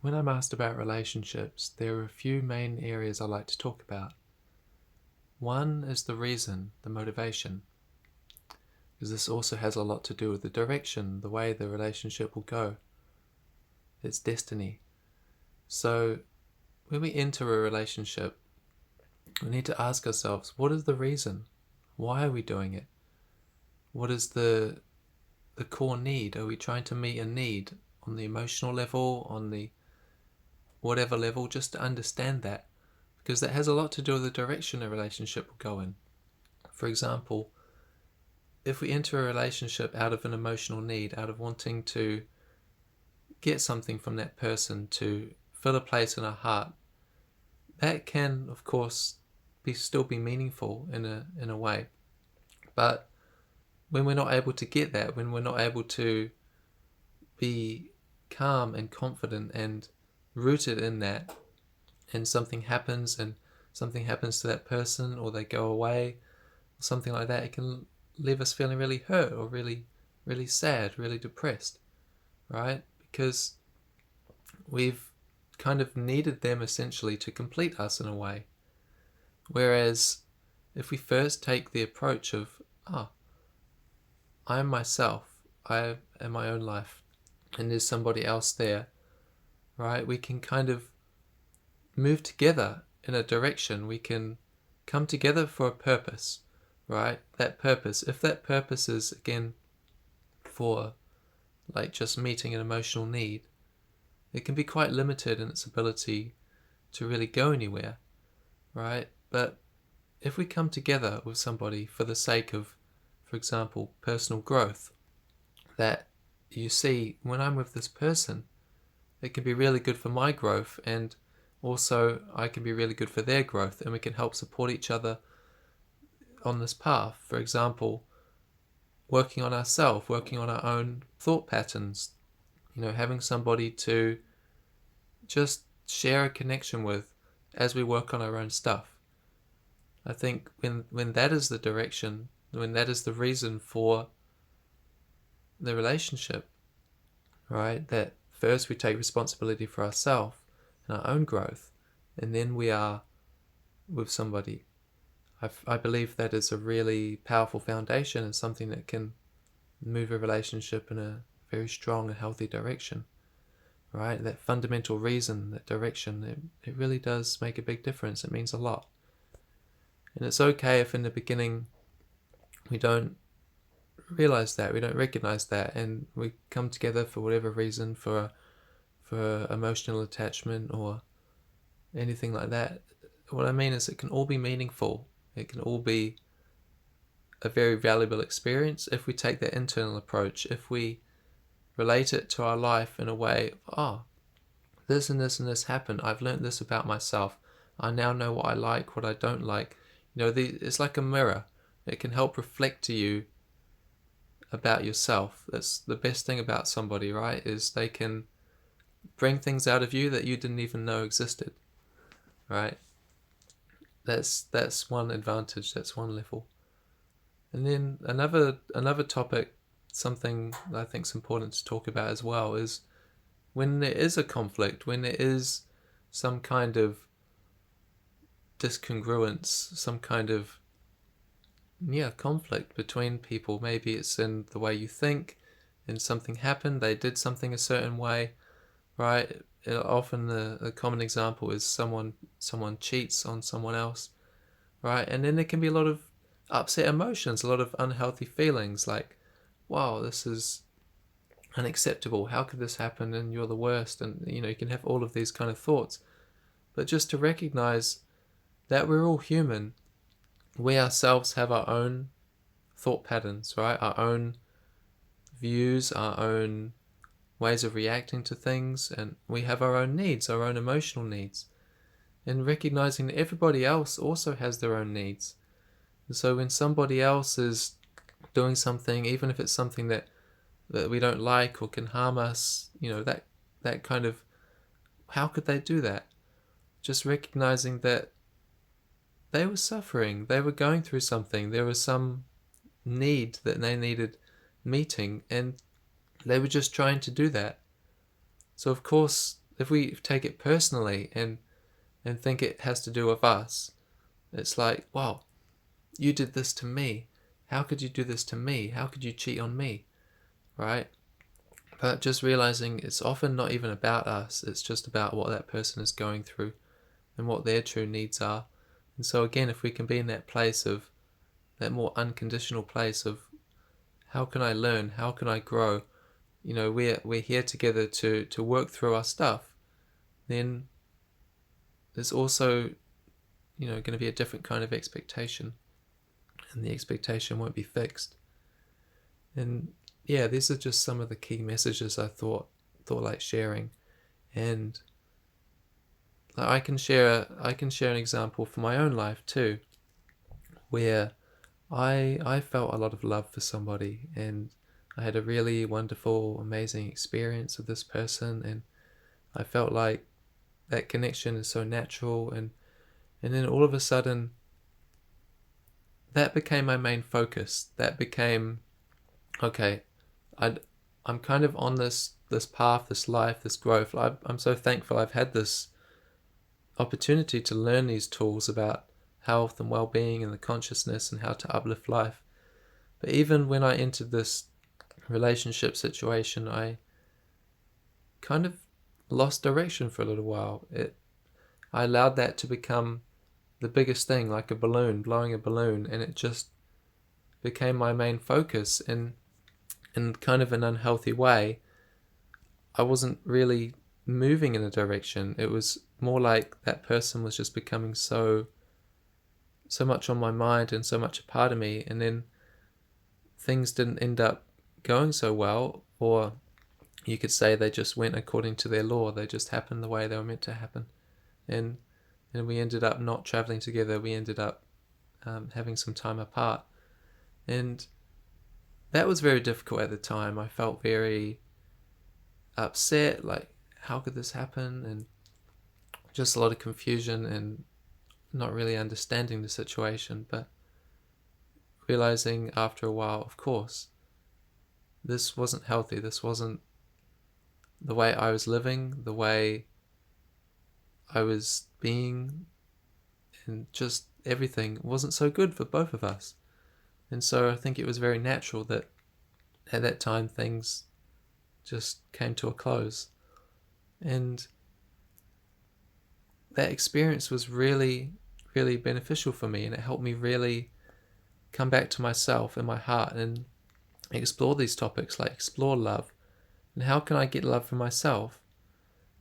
When I'm asked about relationships, there are a few main areas I like to talk about. One is the reason, the motivation, because this also has a lot to do with the direction, the way the relationship will go. It's destiny. So, when we enter a relationship, we need to ask ourselves, what is the reason? Why are we doing it? What is the core need? Are we trying to meet a need on the emotional level, on the whatever level, just to understand that? Because that has a lot to do with the direction a relationship will go in. For example, if we enter a relationship out of an emotional need, out of wanting to get something from that person, to fill a place in our heart, that can, of course, still be meaningful in a way. But when we're not able to get that, when we're not able to be calm and confident and rooted in that, and something happens to that person, or they go away, or something like that, it can leave us feeling really hurt or really, really sad, really depressed, right? Because we've kind of needed them essentially to complete us in a way. Whereas if we first take the approach of, I am myself, I am my own life, and there's somebody else there, right? We can kind of move together in a direction. We can come together for a purpose, right? That purpose, if that purpose is, again, for like just meeting an emotional need, it can be quite limited in its ability to really go anywhere, right? But if we come together with somebody for the sake of, for example, personal growth, that you see, when I'm with this person, it can be really good for my growth, and also I can be really good for their growth, and we can help support each other on this path. For example, working on ourselves, working on our own thought patterns, having somebody to just share a connection with as we work on our own stuff. I think when that is the direction, when that is the reason for the relationship, right, that first we take responsibility for ourselves and our own growth, and then we are with somebody. I believe that is a really powerful foundation and something that can move a relationship in a very strong and healthy direction, right? That fundamental reason, that direction, it really does make a big difference. It means a lot. And it's okay if in the beginning we don't realize that, we don't recognize that, and we come together for whatever reason, for emotional attachment or anything like that. What I mean is, it can all be meaningful. It can all be a very valuable experience if we take that internal approach, if we relate it to our life in a way of, this and this and this happened, I've learned this about myself, I now know what I like, what I don't like. It's like a mirror. It can help reflect to you about yourself. That's the best thing about somebody, right? Is they can bring things out of you that you didn't even know existed, right? That's one advantage. That's one level. And then another topic, something that I think is important to talk about as well, is when there is a conflict, when there is some kind of discongruence, some kind of conflict between people. Maybe it's in the way you think, and something happened, they did something a certain way, right? Often the common example is someone cheats on someone else, right? And then there can be a lot of upset emotions, a lot of unhealthy feelings, like, wow, this is unacceptable, how could this happen, and you're the worst, and you can have all of these kind of thoughts. But just to recognize that we're all human, we ourselves have our own thought patterns, right? Our own views, our own ways of reacting to things, and we have our own needs, our own emotional needs. And recognizing that everybody else also has their own needs. And so when somebody else is doing something, even if it's something that we don't like or can harm us, that kind of, how could they do that? Just recognizing that they were suffering, they were going through something, there was some need that they needed meeting, and they were just trying to do that. So of course, if we take it personally and think it has to do with us, it's like, wow, you did this to me. How could you do this to me? How could you cheat on me? Right? But just realizing it's often not even about us. It's just about what that person is going through and what their true needs are. And so again, if we can be in that place of, that more unconditional place of, how can I learn? How can I grow? We're here together to work through our stuff. Then there's also, going to be a different kind of expectation, and the expectation won't be fixed. And yeah, these are just some of the key messages I thought like sharing. And I can share an example from my own life too, where I felt a lot of love for somebody, and I had a really wonderful, amazing experience with this person, and I felt like that connection is so natural, and then all of a sudden that became my main focus. That became, okay, I'm kind of on this path, this life, this growth. I'm so thankful I've had this opportunity to learn these tools about health and well-being and the consciousness and how to uplift life. But even when I entered this relationship situation, I kind of lost direction for a little while. I allowed that to become the biggest thing, like a balloon, blowing a balloon, and it just became my main focus in kind of an unhealthy way. I wasn't really moving in a direction. It was more like that person was just becoming so much on my mind and so much a part of me, and then things didn't end up going so well, or you could say they just went according to their law. They just happened the way they were meant to happen, and we ended up not traveling together. We ended up having some time apart, and that was very difficult at the time. I felt very upset, like, how could this happen? And just a lot of confusion and not really understanding the situation, but realizing after a while, of course, this wasn't healthy. This wasn't the way I was living, the way I was being, and just everything wasn't so good for both of us. And so I think it was very natural that at that time things just came to a close. And that experience was really, really beneficial for me, and it helped me really come back to myself and my heart and explore these topics, like explore love and how can I get love for myself.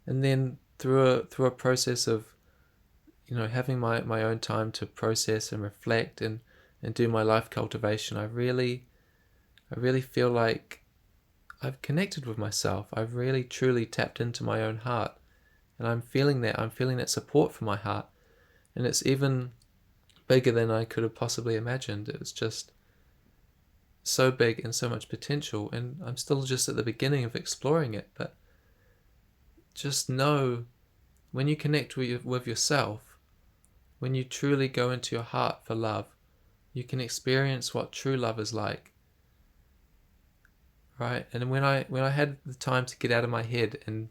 And then through a process of having my own time to process and reflect and do my life cultivation, I really feel like I've connected with myself. I've really truly tapped into my own heart, and I'm feeling that support from my heart, and it's even bigger than I could have possibly imagined. It was just so big and so much potential, and I'm still just at the beginning of exploring it. But just know, when you connect with yourself, when you truly go into your heart for love, you can experience what true love is like. Right? And when I had the time to get out of my head and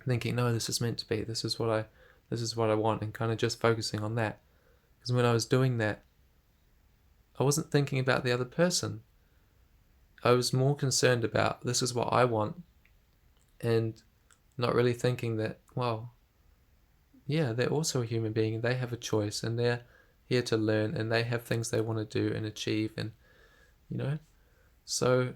thinking, no, this is meant to be, this is what I want, and kind of just focusing on that. Because when I was doing that, I wasn't thinking about the other person. I was more concerned about, this is what I want, and not really thinking that, well, yeah, they're also a human being, and they have a choice, and they're here to learn, and they have things they want to do and achieve, and so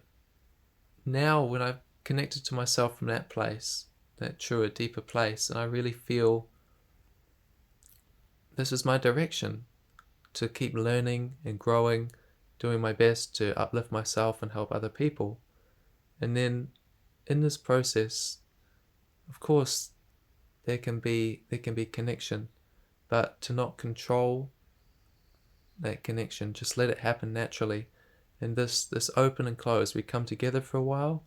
now when I've connected to myself from that place, that truer, deeper place, and I really feel this is my direction, to keep learning and growing, doing my best to uplift myself and help other people. And then in this process, of course, there can be connection, but to not control that connection, just let it happen naturally. And this open and close, we come together for a while,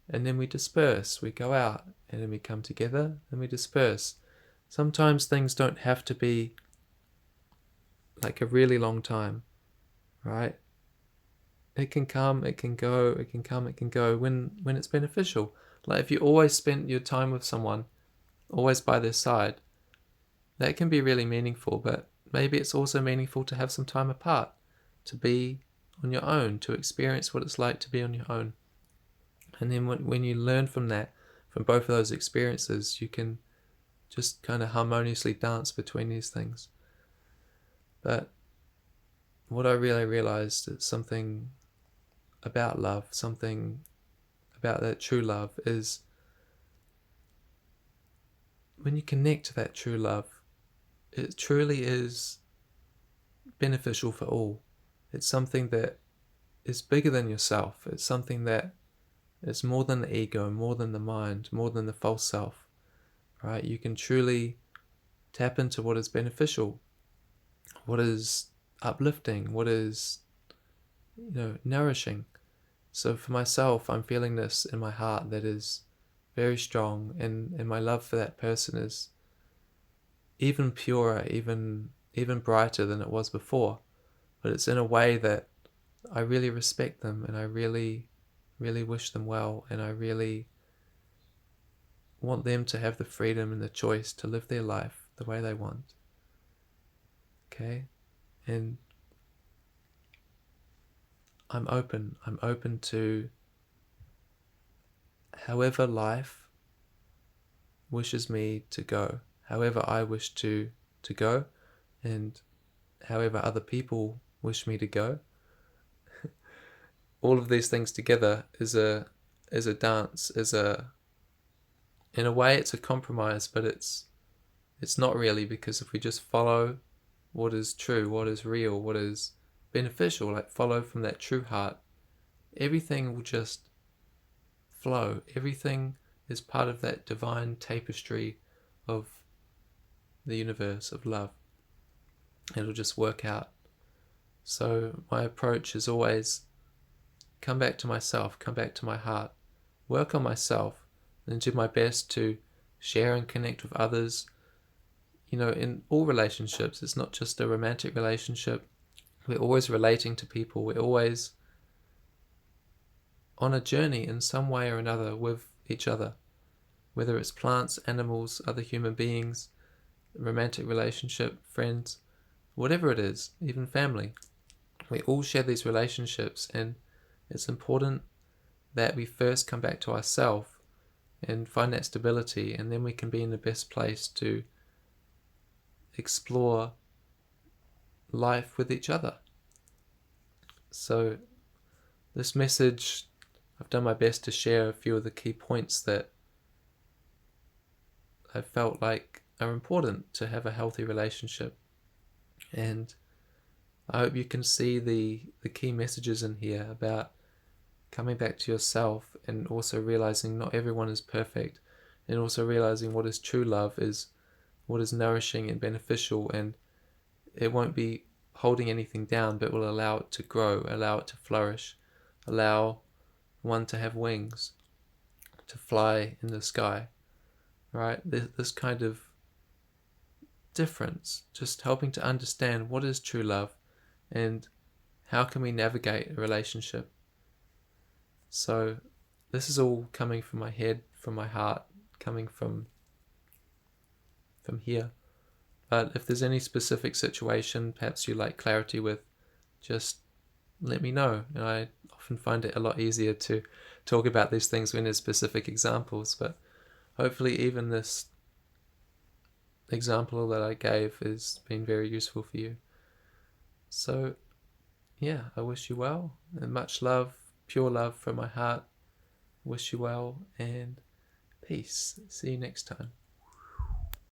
and then we disperse. We go out, and then we come together, and we disperse. Sometimes things don't have to be like a really long time, right? It can come, it can go, it can come, it can go when it's beneficial. Like if you always spent your time with someone always by their side, that can be really meaningful. But maybe it's also meaningful to have some time apart, to be on your own, to experience what it's like to be on your own. And then when you learn from that, from both of those experiences, you can just kind of harmoniously dance between these things. But what I really realized is something about love, something about that true love, is when you connect to that true love, it truly is beneficial for all. It's something that is bigger than yourself. It's something that is more than the ego, more than the mind, more than the false self, right? You can truly tap into what is beneficial, what is uplifting, what is, nourishing. So for myself, I'm feeling this in my heart that is very strong, and my love for that person is even purer, even brighter than it was before. But it's in a way that I really respect them, and I really, really wish them well, and I really want them to have the freedom and the choice to live their life the way they want. Okay? And I'm open to however life wishes me to go, however I wish to go, and however other people wish me to go. All of these things together is a dance, in a way it's a compromise, but it's not really, because if we just follow what is true, what is real, what is beneficial, like follow from that true heart, everything will just flow. Everything is part of that divine tapestry of the universe, of love. It'll just work out. So my approach is always come back to myself, come back to my heart, work on myself, and do my best to share and connect with others. In all relationships, it's not just a romantic relationship. We're always relating to people. We're always on a journey in some way or another with each other, whether it's plants, animals, other human beings, romantic relationship, friends, whatever it is, even family. We all share these relationships, and it's important that we first come back to ourselves and find that stability, and then we can be in the best place to explore life with each other. So this message, I've done my best to share a few of the key points that I felt like are important to have a healthy relationship. And I hope you can see the key messages in here about coming back to yourself, and also realizing not everyone is perfect, and also realizing what is true love is what is nourishing and beneficial, and it won't be holding anything down, but will allow it to grow, allow it to flourish, allow one to have wings, to fly in the sky, right? This kind of difference, just helping to understand what is true love and how can we navigate a relationship. So this is all coming from my head, from my heart, coming from here. But if there's any specific situation perhaps you like clarity with, just let me know. And I often find it a lot easier to talk about these things when there's specific examples, but hopefully even this example that I gave has been very useful for you. So yeah, I wish you well, and much love, pure love from my heart. Wish you well, and peace. See you next time.